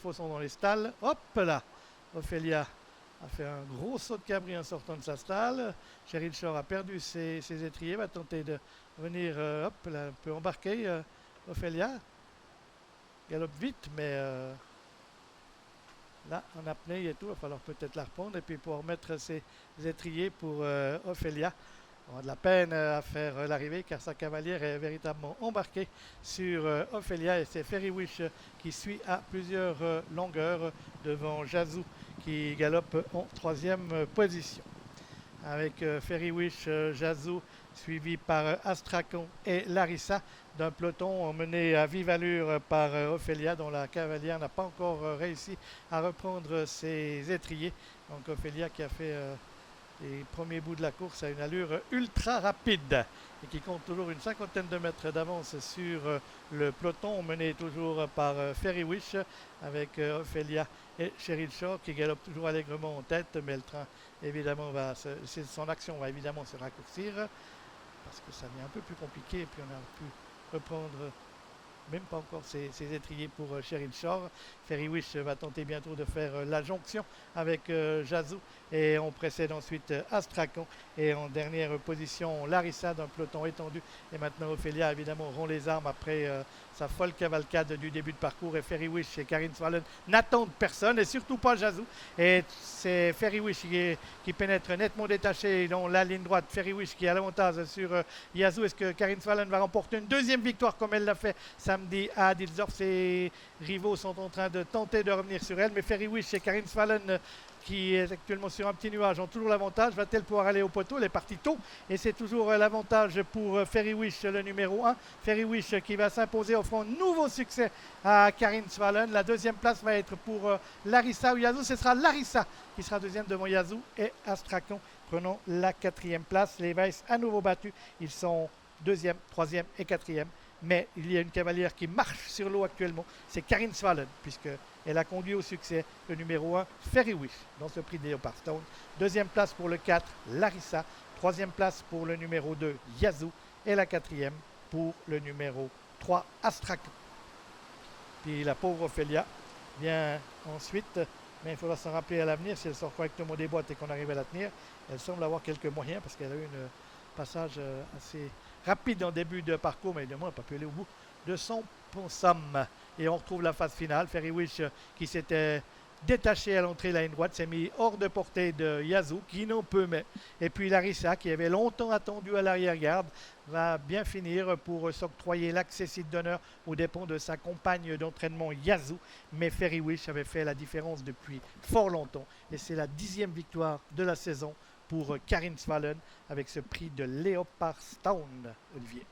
chevaux sont dans les stalles. Hop là, Ophélia a fait un gros saut de cabri en sortant de sa stalle. Cheryl Shore a perdu ses étriers, va tenter de venir, hop là, un peu embarquer Ophélia. Galope vite, mais là, en apnée et tout, il va falloir peut-être la reprendre et puis pouvoir mettre ses étriers pour Ophélia. On a de la peine à faire l'arrivée car sa cavalière est véritablement embarquée sur Ophélia et c'est Ferry Wish qui suit à plusieurs longueurs devant Yazoo qui galope en troisième position. Avec Ferry Wish, Yazoo suivi par Astrakhan et Larissa d'un peloton mené à vive allure par Ophélia dont la cavalière n'a pas encore réussi à reprendre ses étriers. Donc Ophélia qui a fait les premiers bouts de la course à une allure ultra rapide et qui compte toujours une cinquantaine de mètres d'avance sur le peloton mené toujours par Ferry Wish avec Ophélia et Cheryl Shore qui galope toujours allègrement en tête, mais le train évidemment son action va évidemment se raccourcir parce que ça devient un peu plus compliqué et puis on a pu reprendre même pas encore ses étriers pour Cheryl Shore. Ferry Wish va tenter bientôt de faire la jonction avec Yazoo et on précède ensuite Astrakhan et en dernière position Larissa d'un peloton étendu et maintenant Ophélia évidemment rompt les armes après sa folle cavalcade du début de parcours et Ferry Wish et Karin Swallen n'attendent personne et surtout pas Yazoo et c'est Ferry Wish qui pénètre nettement détaché dans la ligne droite. Ferry Wish qui a l'avantage sur Yazoo. Est-ce que Karin Swallen va remporter une deuxième victoire comme elle l'a fait samedi à Dilsdorf? Ses rivaux sont en train de tenter de revenir sur elle, mais Ferry Wish et Karin Swallen qui est actuellement sur un petit nuage ont toujours l'avantage. Va-t-elle pouvoir aller au poteau? Elle est partie tôt et c'est toujours l'avantage pour Ferry Wish, le numéro 1. Ferry Wish qui va s'imposer offrant un nouveau succès à Karin Swallen. La deuxième place va être pour Larissa ou Yazoo. Ce sera Larissa qui sera deuxième devant Yazoo et Astrakhan prenant la quatrième place. Les Weiss à nouveau battus. Ils sont deuxième, troisième et quatrième. Mais il y a une cavalière qui marche sur l'eau actuellement, c'est Karin Swallen, puisqu'elle a conduit au succès le numéro 1, Ferry Wish, dans ce prix de Leopardstown. Deuxième place pour le 4, Larissa. Troisième place pour le numéro 2, Yazoo. Et la quatrième pour le numéro 3, Astrakhan. Puis la pauvre Ophélia vient ensuite, mais il faudra s'en rappeler à l'avenir, si elle sort correctement des boîtes et qu'on arrive à la tenir. Elle semble avoir quelques moyens, parce qu'elle a eu un passage assez rapide en début de parcours, mais évidemment, elle n'a pas pu aller au bout de son somme. Et on retrouve la phase finale. Ferry Wish qui s'était détaché à l'entrée de la ligne droite, s'est mis hors de portée de Yazoo, qui n'en peut mais. Et puis Larissa, qui avait longtemps attendu à l'arrière-garde, va bien finir pour s'octroyer l'accessite d'honneur aux dépens de sa compagne d'entraînement Yazoo. Mais Ferry Wish avait fait la différence depuis fort longtemps. Et c'est la 10e victoire de la saison pour Karin Swallen avec ce prix de Leopardstown, Olivier.